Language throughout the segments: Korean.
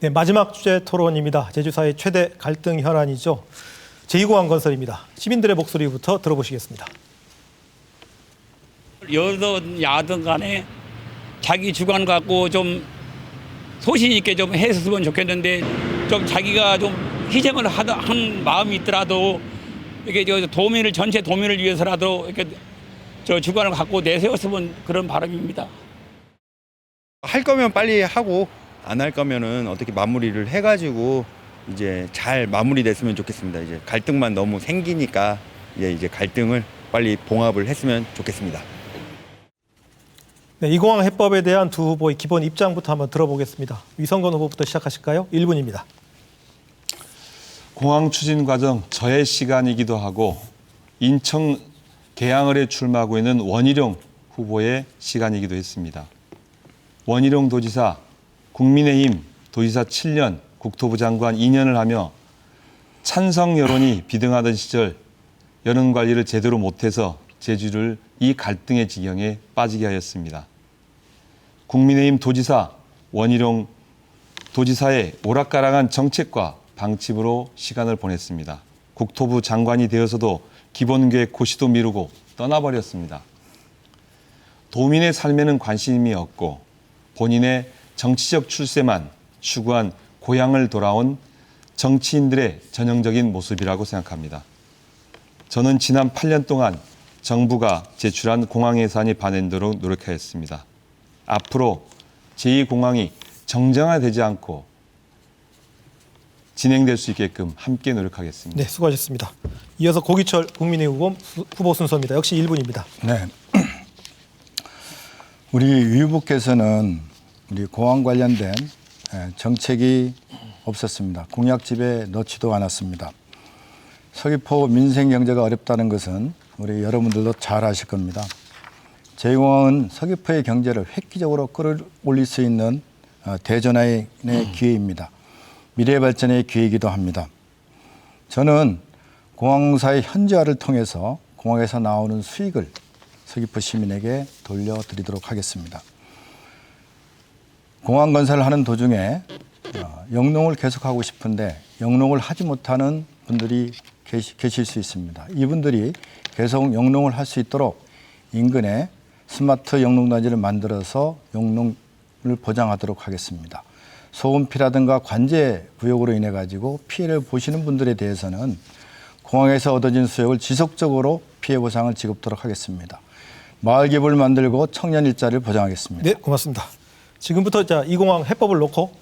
네, 마지막 주제 토론입니다. 제주사의 최대 갈등 현안이죠. 제2공항 건설입니다. 시민들의 목소리부터 들어보시겠습니다. 여든 야든 간에 자기 주관 갖고 좀 소신 있게 좀 했으면 좋겠는데 좀 자기가 좀 희생을 한 마음이 있더라도 이게 전체 도민을 위해서라도 이렇게 주관을 갖고 내세웠으면 그런 바람입니다. 할 거면 빨리 하고 안 할 거면은 어떻게 마무리를 해가지고 이제 잘 마무리됐으면 좋겠습니다. 이제 갈등만 너무 생기니까 이제 갈등을 빨리 봉합을 했으면 좋겠습니다. 네, 2공항 해법에 대한 두 후보의 기본 입장부터 한번 들어보겠습니다. 위성건 후보부터 시작하실까요? 1분입니다. 공항 추진 과정 저의 시간이기도 하고 인천 계양을에 출마하고 있는 원희룡 후보의 시간이기도 했습니다. 원희룡 도지사 국민의힘 도지사 7년, 국토부 장관 2년을 하며 찬성 여론이 비등하던 시절 여론 관리를 제대로 못해서 제주를 이 갈등의 지경에 빠지게 하였습니다. 국민의힘 도지사 원희룡 도지사의 오락가락한 정책과 방침으로 시간을 보냈습니다. 국토부 장관이 되어서도 기본계획 고시도 미루고 떠나버렸습니다. 도민의 삶에는 관심이 없고 본인의 정치적 출세만 추구한 고향을 돌아온 정치인들의 전형적인 모습이라고 생각합니다. 저는 지난 8년 동안 정부가 제출한 공항 예산이 반영되도록 노력하였습니다. 앞으로 제2공항이 정상화되지 않고 진행될 수 있게끔 함께 노력하겠습니다. 네, 수고하셨습니다. 이어서 고기철 국민의힘 후보 순서입니다. 역시 1분입니다. 네. 우리 유 후보께서는 우리 공항 관련된 정책이 없었습니다. 공약집에 넣지도 않았습니다. 서귀포 민생 경제가 어렵다는 것은 우리 여러분들도 잘 아실 겁니다. 제2공항은 서귀포의 경제를 획기적으로 끌어올릴 수 있는 대전환의 기회입니다. 미래 발전의 기회이기도 합니다. 저는 공항사의 현지화를 통해서 공항에서 나오는 수익을 서귀포 시민에게 돌려드리도록 하겠습니다. 공항 건설을 하는 도중에 영농을 계속하고 싶은데 영농을 하지 못하는 분들이 계실 수 있습니다. 이분들이 계속 영농을 할 수 있도록 인근에 스마트 영농단지를 만들어서 영농을 보장하도록 하겠습니다. 소음피라든가 관제 구역으로 인해 가지고 피해를 보시는 분들에 대해서는 공항에서 얻어진 수익을 지속적으로 피해 보상을 지급토록 하겠습니다. 마을 기업을 만들고 청년 일자리를 보장하겠습니다. 네, 고맙습니다. 지금부터 2공항 해법을 놓고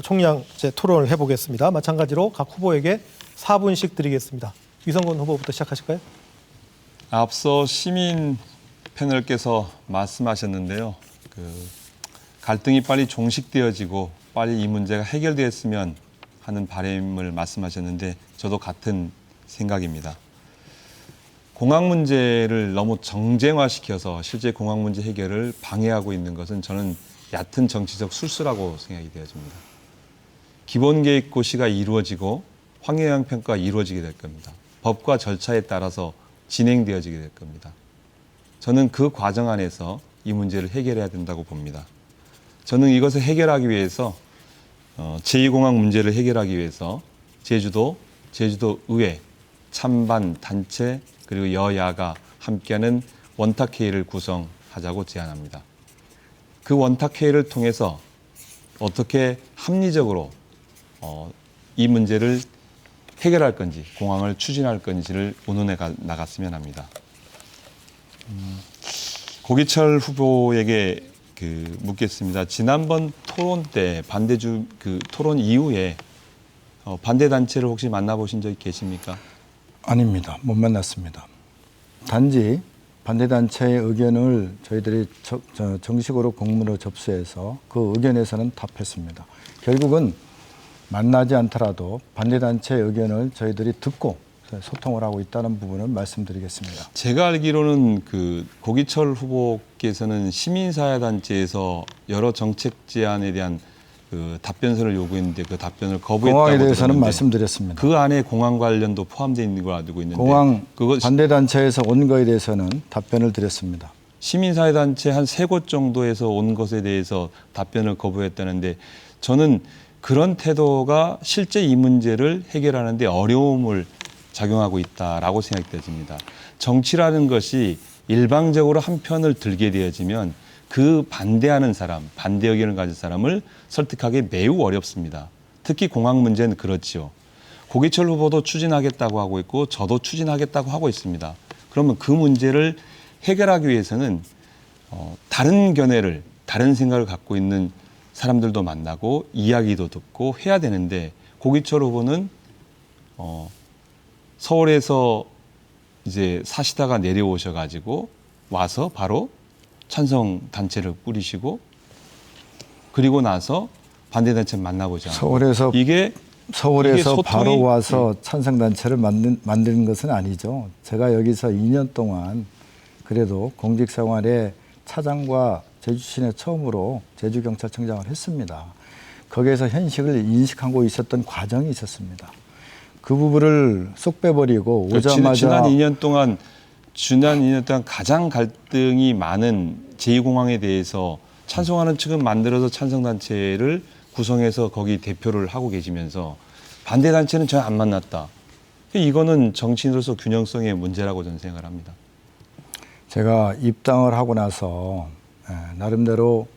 총량 토론을 해보겠습니다. 마찬가지로 각 후보에게 4분씩 드리겠습니다. 위성건 후보부터 시작하실까요? 앞서 시민 패널께서 말씀하셨는데요. 갈등이 빨리 종식되어지고 빨리 이 문제가 해결되었으면 하는 바람을 말씀하셨는데 저도 같은 생각입니다. 공항 문제를 너무 정쟁화시켜서 실제 공항 문제 해결을 방해하고 있는 것은 저는 얕은 정치적 술수라고 생각이 되어집니다. 기본계획 고시가 이루어지고 환경영향 평가가 이루어지게 될 겁니다. 법과 절차에 따라서 진행되어지게 될 겁니다. 저는 그 과정 안에서 이 문제를 해결해야 된다고 봅니다. 저는 이것을 해결하기 위해서 제2공항 문제를 해결하기 위해서 제주도의회, 찬반 단체 그리고 여야가 함께하는 원탁회의를 구성하자고 제안합니다. 그 원탁회의를 통해서 어떻게 합리적으로 이 문제를 해결할 건지 공항을 추진할 건지를 의논해 나갔으면 합니다. 고기철 후보에게 묻겠습니다. 지난번 토론 때 토론 이후에 반대 단체를 혹시 만나보신 적이 계십니까? 아닙니다. 못 만났습니다. 단지 반대 단체의 의견을 저희들이 정식으로 공문으로 접수해서 그 의견에서는 답했습니다. 결국은 만나지 않더라도 반대 단체의 의견을 저희들이 듣고 소통을 하고 있다는 부분을 말씀드리겠습니다. 제가 알기로는 고기철 후보께서는 시민사회단체에서 여러 정책 제안에 대한 답변서를 요구했는데 그 답변을 거부했다고 공항에 대해서는 들었는데 말씀드렸습니다. 그 안에 공항 관련도 포함되어 있는 걸 알고 있는데 공항 반대 단체에서 온 거에 대해서는 답변을 드렸습니다. 시민사회단체 한 3곳 정도에서 온 것에 대해서 답변을 거부했다는데 저는 그런 태도가 실제 이 문제를 해결하는 데 어려움을 작용하고 있다라고 생각되어집니다. 정치라는 것이 일방적으로 한 편을 들게 되어지면 그 반대하는 사람, 반대 의견을 가진 사람을 설득하기 매우 어렵습니다. 특히 공항 문제는 그렇지요. 고기철 후보도 추진하겠다고 하고 있고 저도 추진하겠다고 하고 있습니다. 그러면 그 문제를 해결하기 위해서는 다른 견해를, 다른 생각을 갖고 있는 사람들도 만나고 이야기도 듣고 해야 되는데 고기철 후보는 서울에서 이제 사시다가 내려오셔가지고 와서 바로 찬성 단체를 꾸리시고 그리고 나서 반대 단체 만나보지 않고 서울에서 이게 소통이- 바로 와서 찬성 단체를 만드는 것은 아니죠. 제가 여기서 2년 동안 그래도 공직 생활에 차장과 제주시내 처음으로 제주경찰청장을 했습니다. 거기에서 현실을 인식하고 있었던 과정이 있었습니다. 그 부분을 쏙 빼버리고 오자마자 지난 2년 동안 가장 갈등이 많은 제2공항에 대해서 찬성하는 측은 만들어서 찬성단체를 구성해서 거기 대표를 하고 계시면서 반대단체는 전혀 안 만났다. 이거는 정치인으로서 균형성의 문제라고 저는 생각을 합니다. 제가 입당을 하고 나서 나름대로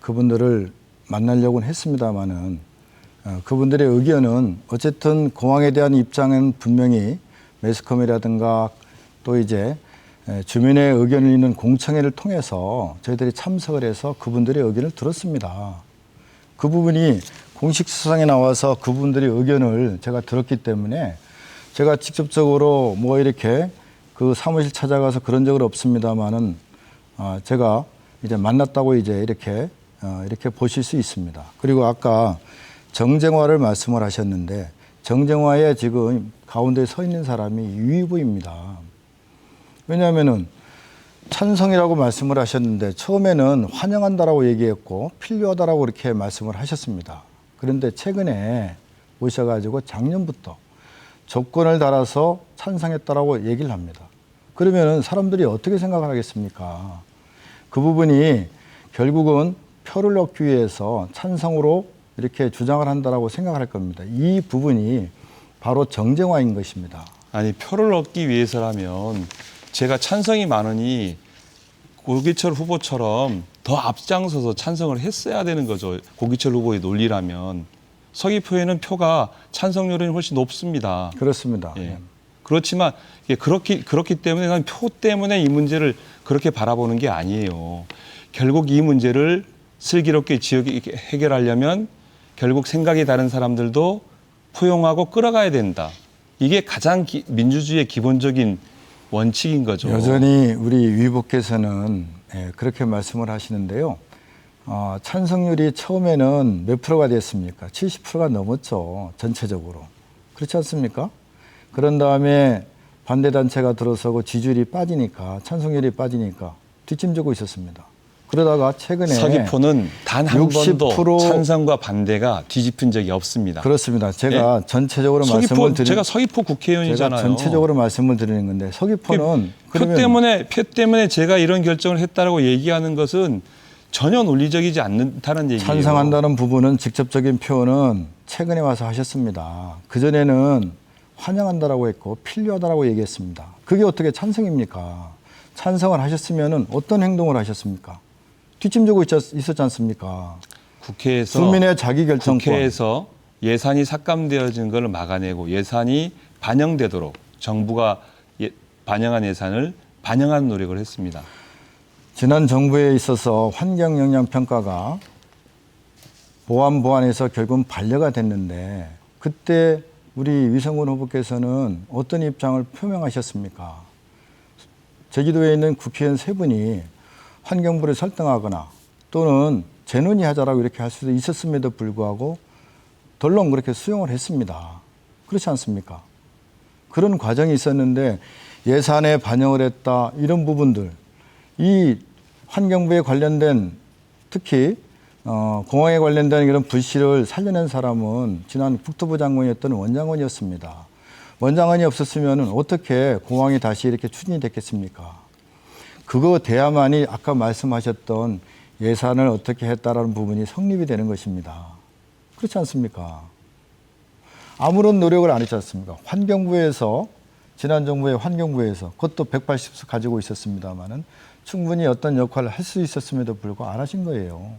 그분들을 만나려고는 했습니다마는 그분들의 의견은 어쨌든 공항에 대한 입장은 분명히 매스컴이라든가 또 이제 주민의 의견을 있는 공청회를 통해서 저희들이 참석을 해서 그분들의 의견을 들었습니다. 그 부분이 공식 수상에 나와서 그분들의 의견을 제가 들었기 때문에 제가 직접적으로 뭐 이렇게 그 사무실 찾아가서 그런 적은 없습니다만은 제가 이제 만났다고 이제 이렇게 보실 수 있습니다. 그리고 아까 정쟁화를 말씀을 하셨는데 정쟁화에 지금 가운데 서 있는 사람이 유 후보입니다. 왜냐하면은 찬성이라고 말씀을 하셨는데 처음에는 환영한다라고 얘기했고 필요하다라고 그렇게 말씀을 하셨습니다. 그런데 최근에 오셔가지고 작년부터 조건을 달아서 찬성했다라고 얘기를 합니다. 그러면 사람들이 어떻게 생각을 하겠습니까? 그 부분이 결국은 표를 얻기 위해서 찬성으로 이렇게 주장을 한다라고 생각을 할 겁니다. 이 부분이 바로 정쟁화인 것입니다. 아니 표를 얻기 위해서라면 제가 찬성이 많으니 고기철 후보처럼 더 앞장서서 찬성을 했어야 되는 거죠. 고기철 후보의 논리라면. 서귀포에는 표가 찬성률은 훨씬 높습니다. 그렇습니다. 예. 그렇지만 그렇기 때문에 난 표 때문에 이 문제를 그렇게 바라보는 게 아니에요. 결국 이 문제를 슬기롭게 지역에 해결하려면 결국 생각이 다른 사람들도 포용하고 끌어가야 된다. 이게 가장 민주주의의 기본적인 원칙인 거죠. 여전히 우리 위복께서는 그렇게 말씀을 하시는데요. 찬성률이 처음에는 몇 프로가 됐습니까? 70%가 넘었죠. 전체적으로. 그렇지 않습니까? 그런 다음에 반대단체가 들어서고 지지율이 빠지니까 찬성률이 빠지니까 뒷짐지고 있었습니다. 그러다가 최근에 서귀포는 단 한 번도 60% 찬성과 반대가 뒤집힌 적이 없습니다. 그렇습니다. 제가 전체적으로 말씀을 드리는 제가 서귀포 국회의원이잖아요. 제가 전체적으로 말씀을 드리는 건데 서귀포는 표 때문에 제가 이런 결정을 했다라고 얘기하는 것은 전혀 논리적이지 않다는 얘기예요. 찬성한다는 부분은 직접적인 표현은 최근에 와서 하셨습니다. 그전에는 환영한다라고 했고 필요하다라고 얘기했습니다. 그게 어떻게 찬성입니까? 찬성을 하셨으면 어떤 행동을 하셨습니까? 뒷짐지고 있었지 않습니까? 국회에서 국민의 자기결정권. 국회에서 예산이 삭감되어진 걸 막아내고 예산이 반영되도록 정부가 반영한 예산을 반영하는 노력을 했습니다. 지난 정부에 있어서 환경영향평가가 보완해서 결국은 반려가 됐는데 그때 우리 위성군 후보께서는 어떤 입장을 표명하셨습니까? 제주도에 있는 국회의원 3분이 환경부를 설득하거나 또는 재논의하자라고 이렇게 할 수도 있었음에도 불구하고 덜렁 그렇게 수용을 했습니다. 그렇지 않습니까? 그런 과정이 있었는데 예산에 반영을 했다 이런 부분들 이 환경부에 관련된 특히 공항에 관련된 이런 불씨를 살려낸 사람은 지난 국토부 장관이었던 원장관이었습니다. 원장관이 없었으면 어떻게 공항이 다시 이렇게 추진이 됐겠습니까? 그거 돼야만이 아까 말씀하셨던 예산을 어떻게 했다라는 부분이 성립이 되는 것입니다. 그렇지 않습니까? 아무런 노력을 안 했지 않습니까? 환경부에서 지난 정부의 환경부에서 그것도 180석 가지고 있었습니다마는 충분히 어떤 역할을 할 수 있었음에도 불구하고 안 하신 거예요.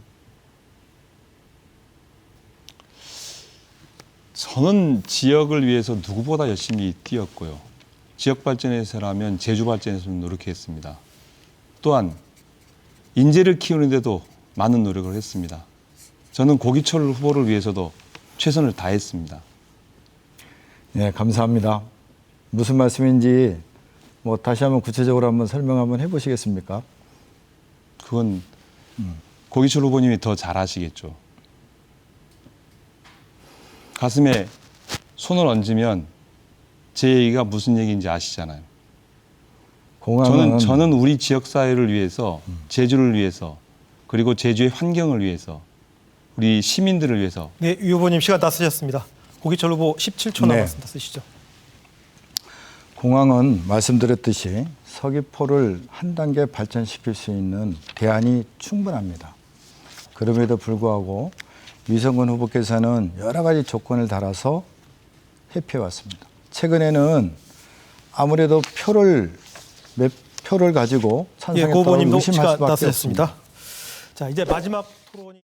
저는 지역을 위해서 누구보다 열심히 뛰었고요. 지역 발전에서라면 제주 발전에서 노력했습니다. 또한 인재를 키우는데도 많은 노력을 했습니다. 저는 고기철 후보를 위해서도 최선을 다했습니다. 네, 감사합니다. 무슨 말씀인지 뭐 다시 한번 구체적으로 한번 설명 한번 해보시겠습니까? 그건 고기철 후보님이 더 잘 아시겠죠. 가슴에 손을 얹으면 제 얘기가 무슨 얘기인지 아시잖아요. 공항은 저는 우리 지역 사회를 위해서, 제주를 위해서, 그리고 제주의 환경을 위해서, 우리 시민들을 위해서. 네, 유 후보님 시간 다 쓰셨습니다. 고기철 후보 17초 네. 남았습니다. 쓰시죠. 공항은 말씀드렸듯이 서귀포를 한 단계 발전시킬 수 있는 대안이 충분합니다. 그럼에도 불구하고 위성근 후보께서는 여러 가지 조건을 달아서 회피해왔습니다. 최근에는 아무래도 몇 표를 가지고 예, 찬성했다고 고 후보님도 의심할 시간 다 수밖에 쓰셨습니다. 없습니다. 자, 이제 마지막 토론이